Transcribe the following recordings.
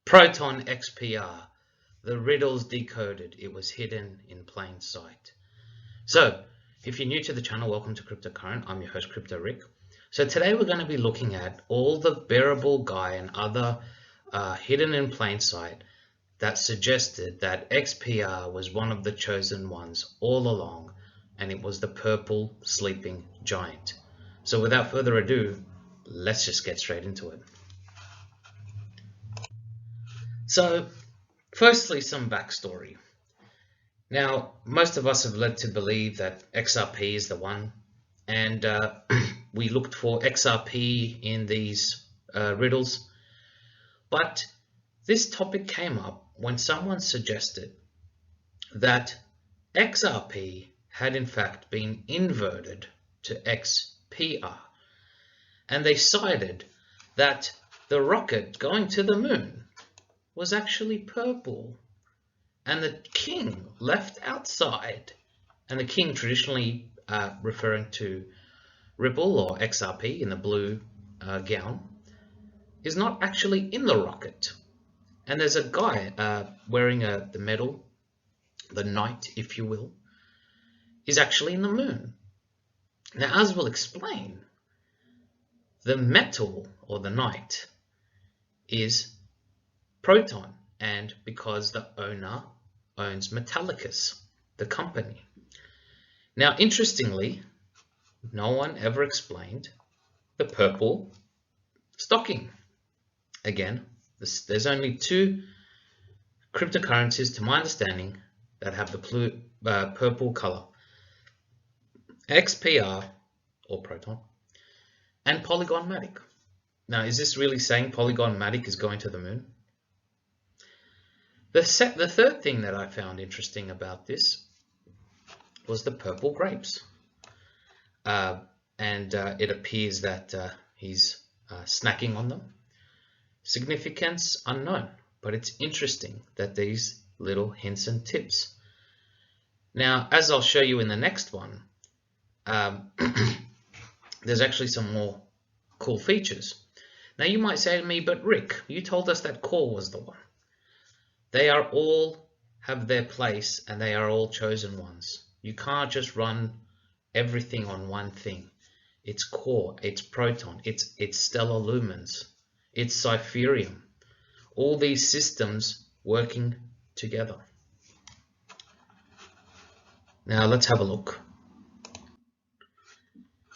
PROTON XPR, the riddles decoded. It was hidden in plain sight. So, if you're new to the channel, welcome to CryptoCurrent. I'm your host, CryptoRick. So today we're going to be looking at all the BearableGuy and other hidden in plain sight that suggested that XPR was one of the chosen ones all along, and it was the purple sleeping giant. So without further ado, let's just get straight into it. So, firstly, some backstory. Now, most of us have led to believe that XRP is the one, and we looked for XRP in these riddles. But this topic came up when someone suggested that XRP had in fact been inverted to XPR, and they cited that the rocket going to the moon was actually purple, and the king left outside, and the king traditionally referring to Ripple or XRP in the blue gown, is not actually in the rocket. And there's a guy wearing the medal, the knight if you will, is actually in the moon. Now, as we'll explain, the metal or the knight is Proton, and because the owner owns Metallicus, the company. Now, interestingly, no one ever explained the purple stocking. Again, there's only two cryptocurrencies, to my understanding, that have the purple color: XPR or Proton and Polygon Matic. Now, is this really saying Polygon Matic is going to the moon? The third thing that I found interesting about this was the purple grapes. It appears that he's snacking on them. Significance unknown, but it's interesting that these little hints and tips. Now, as I'll show you in the next one, there's actually some more cool features. Now, you might say to me, but Rick, you told us that core was the one. They are all have their place, and they are all chosen ones. You can't just run everything on one thing. It's core, it's proton, it's stellar lumens, it's Cypherium. All these systems working together. Now let's have a look.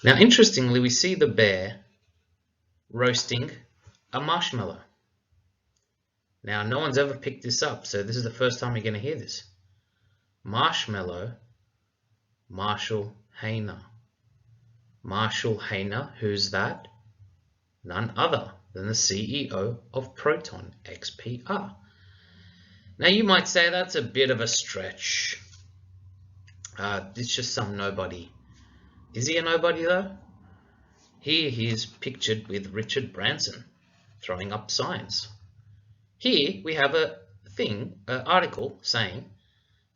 Now, interestingly, we see the bear roasting a marshmallow. Now, no one's ever picked this up, so this is the first time you're going to hear this. Marshmallow Marshall Hayner. Marshall Hayner, who's that? None other than the CEO of PROTON XPR. Now, you might say that's a bit of a stretch. It's just some nobody. Is he a nobody though? Here he is pictured with Richard Branson throwing up signs. Here we have an article saying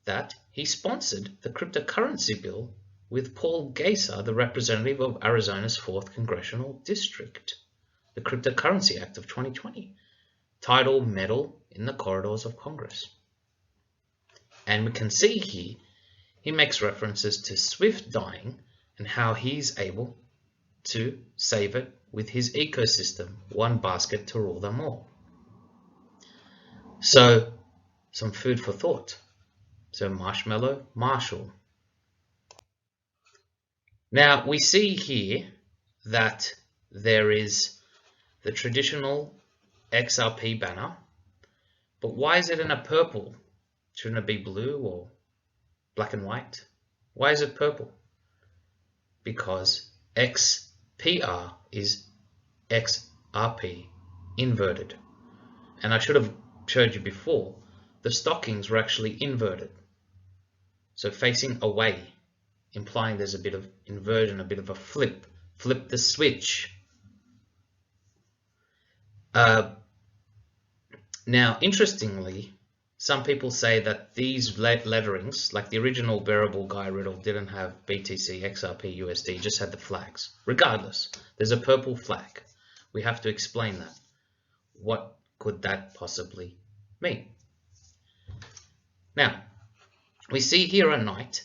that he sponsored the cryptocurrency bill with Paul Geyser, the representative of Arizona's 4th Congressional District, the Cryptocurrency Act of 2020, titled Meddle in the Corridors of Congress. And we can see here he makes references to Swift dying and how he's able to save it with his ecosystem, one basket to rule them all. So, some food for thought. So, Marshmallow Marshall. Now, we see here that there is the traditional XRP banner, but why is it in a purple? Shouldn't it be blue or black and white? Why is it purple? Because XPR is XRP inverted. And I should have showed you before, the stockings were actually inverted. So facing away, implying there's a bit of inversion, a bit of a flip the switch. Now, interestingly, some people say that these letterings, like the original BearableGuy riddle, didn't have BTC, XRP, USD, just had the flags. Regardless, there's a purple flag. We have to explain that. What could that possibly mean? Now, we see here a knight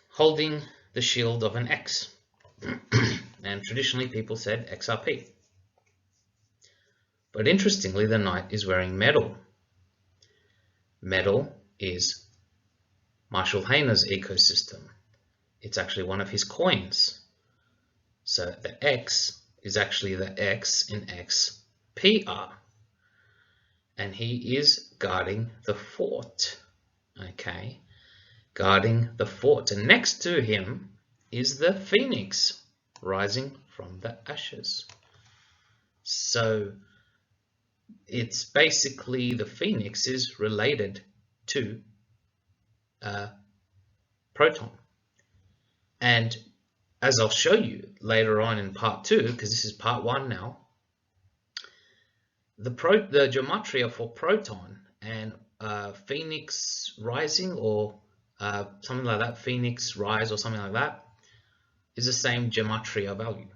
holding the shield of an X. And traditionally people said XRP. But interestingly, the knight is wearing metal. Metal is Marshall Hayner's ecosystem. It's actually one of his coins. So the X is actually the X in XPR. And he is guarding the fort. Okay, guarding the fort. And next to him is the phoenix rising from the ashes. So it's basically the phoenix is related to Proton. And as I'll show you later on in part 2, because this is part 1 now, the gematria for Proton and Phoenix Rising or something like that, Phoenix Rise or something like that, is the same gematria value.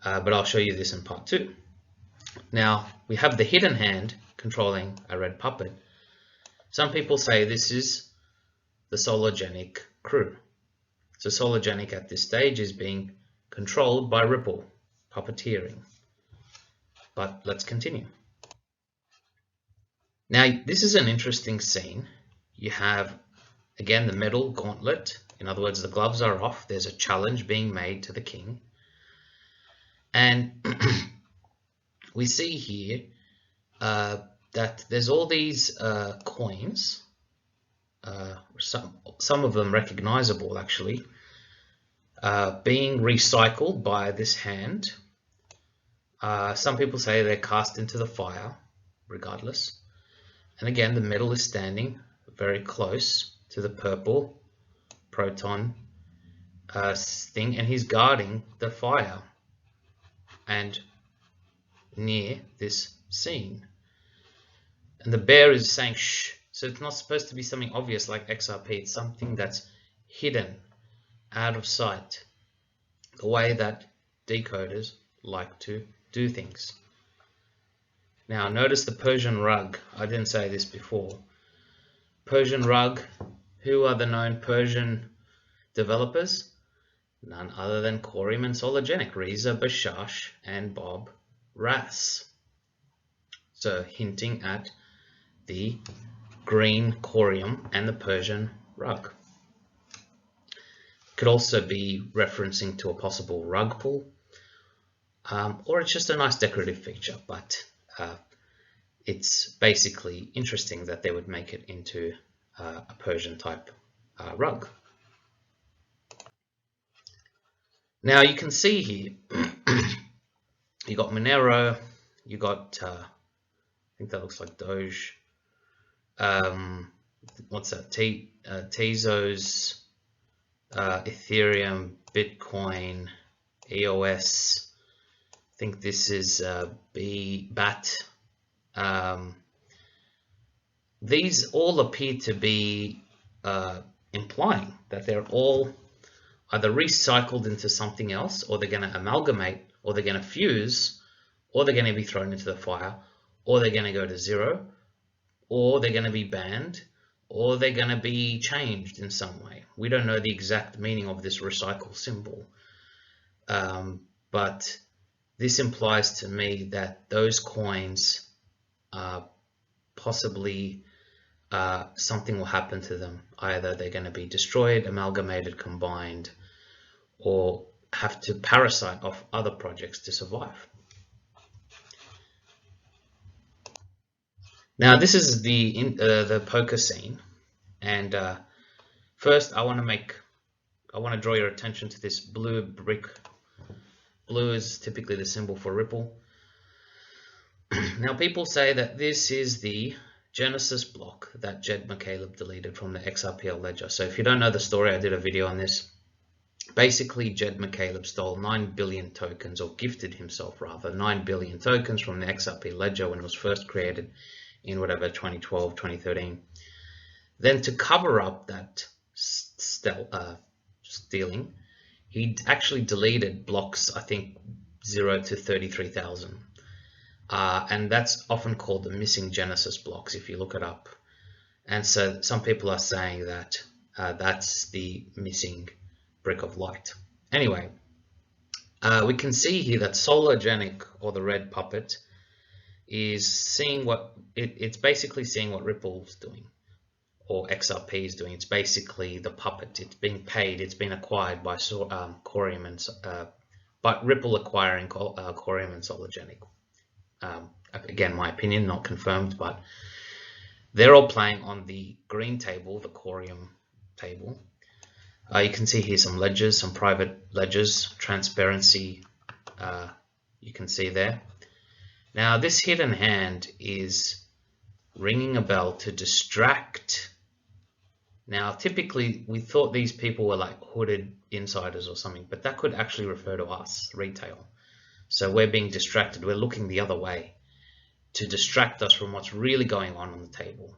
But I'll show you this in part 2. Now, we have the hidden hand controlling a red puppet. Some people say this is the Sologenic crew. So Sologenic at this stage is being controlled by Ripple, puppeteering. But let's continue. Now, this is an interesting scene. You have, again, the metal gauntlet. In other words, the gloves are off. There's a challenge being made to the king. And we see here that there's all these coins, some of them recognizable actually, being recycled by this hand. Some people say they're cast into the fire, regardless. And again, the metal is standing very close to the purple Proton thing, and he's guarding the fire and near this scene. And the bear is saying shh. So it's not supposed to be something obvious like XRP. It's something that's hidden, out of sight, the way that decoders like to do things. Now notice the Persian rug. I didn't say this before. Persian rug. Who are the known Persian developers? None other than Corium and Sologenic, Reza Bashash and Bob Rass. So hinting at the green Corium and the Persian rug. Could also be referencing to a possible rug pull, or it's just a nice decorative feature, but it's basically interesting that they would make it into a Persian type rug. Now you can see here, you got Monero, you got, I think that looks like Doge, what's that, Tezos, Ethereum, Bitcoin, EOS, I think this is BAT. These all appear to be implying that they're all either recycled into something else, or they're going to amalgamate, or they're going to fuse, or they're going to be thrown into the fire, or they're going to go to zero, or they're going to be banned, or they're going to be changed in some way. We don't know the exact meaning of this recycle symbol, but this implies to me that those coins possibly something will happen to them. Either they're going to be destroyed, amalgamated, combined, or have to parasite off other projects to survive. Now this is the poker scene, and first I want to draw your attention to this blue brick. Blue is typically the symbol for Ripple. Now people say that this is the Genesis block that Jed McCaleb deleted from the XRPL ledger. So if you don't know the story, I did a video on this. Basically, Jed McCaleb stole 9 billion tokens, or gifted himself rather, 9 billion tokens from the XRP ledger when it was first created in whatever, 2012, 2013. Then to cover up that stealing, he actually deleted blocks, I think 0 to 33,000. and that's often called the missing genesis blocks if you look it up. And so some people are saying that that's the missing brick of light. Anyway, we can see here that Solargenic, or the red puppet, is seeing what it's basically seeing what Ripple's doing, or XRP is doing. It's basically the puppet. It's being paid. It's been acquired by Corium and but Ripple acquiring Corium and Solargenic. Again, my opinion, not confirmed, but they're all playing on the green table, the Corium table. You can see here some ledgers, some private ledgers, transparency. You can see there. Now, this hidden hand is ringing a bell to distract. Now, typically, we thought these people were like hooded insiders or something, but that could actually refer to us, retail. So we're being distracted. We're looking the other way to distract us from what's really going on the table,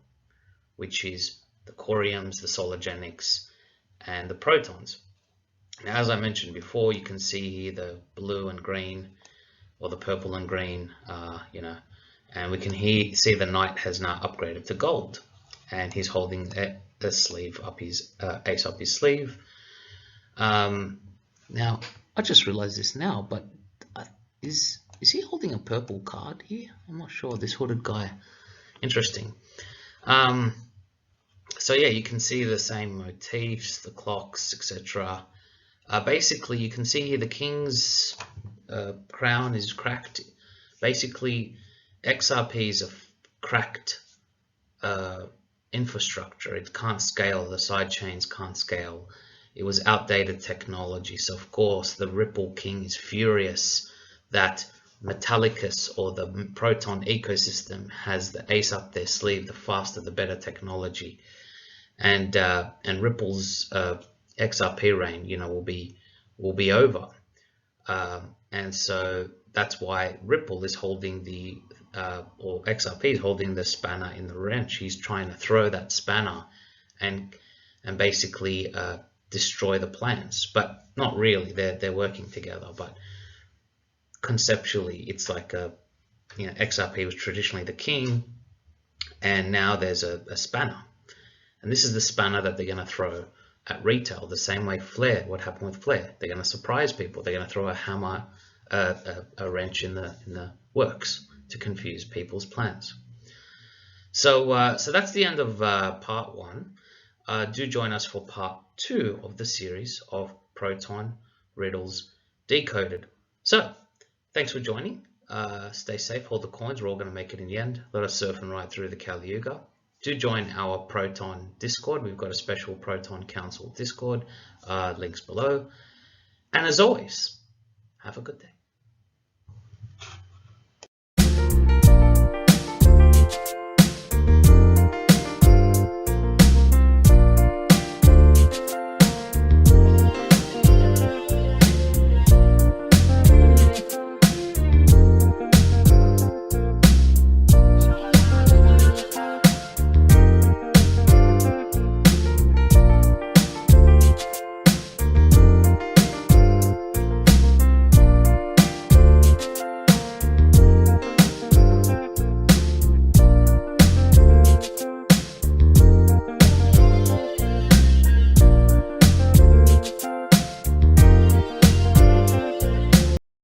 which is the Coriums, the Solargenics, and the Protons. Now, as I mentioned before, you can see here the blue and green, or the purple and green, and we can see the knight has now upgraded to gold, and he's holding the sleeve up his ace up his sleeve. Now, I just realized this now, but is he holding a purple card here? I'm not sure. This hooded guy. Interesting. So yeah, you can see the same motifs, the clocks, etc. Basically, you can see here the king's crown is cracked. Basically, XRP is a cracked infrastructure. It can't scale. The side chains can't scale. It was outdated technology. So of course, the Ripple King is furious that Metallicus, or the Proton ecosystem, has the ace up their sleeve. The faster, the better technology, and Ripple's XRP reign, will be over. And so that's why Ripple is holding the, or XRP is holding the spanner in the wrench. He's trying to throw that spanner and basically destroy the plans, but not really. They're working together. But conceptually, it's like XRP was traditionally the king, and now there's a spanner, and this is the spanner that they're going to throw at retail, the same way Flare, what happened with Flare. They're going to surprise people. They're going to throw a hammer, a wrench in the works to confuse people's plans. So so that's the end of part 1. Do join us for part 2 of the series of Proton, Riddles, Decoded. So thanks for joining. Stay safe, hold the coins. We're all going to make it in the end. Let us surf and ride through the Kali Yuga. Do join our Proton Discord. We've got a special Proton Council Discord. Links below. And as always, have a good day.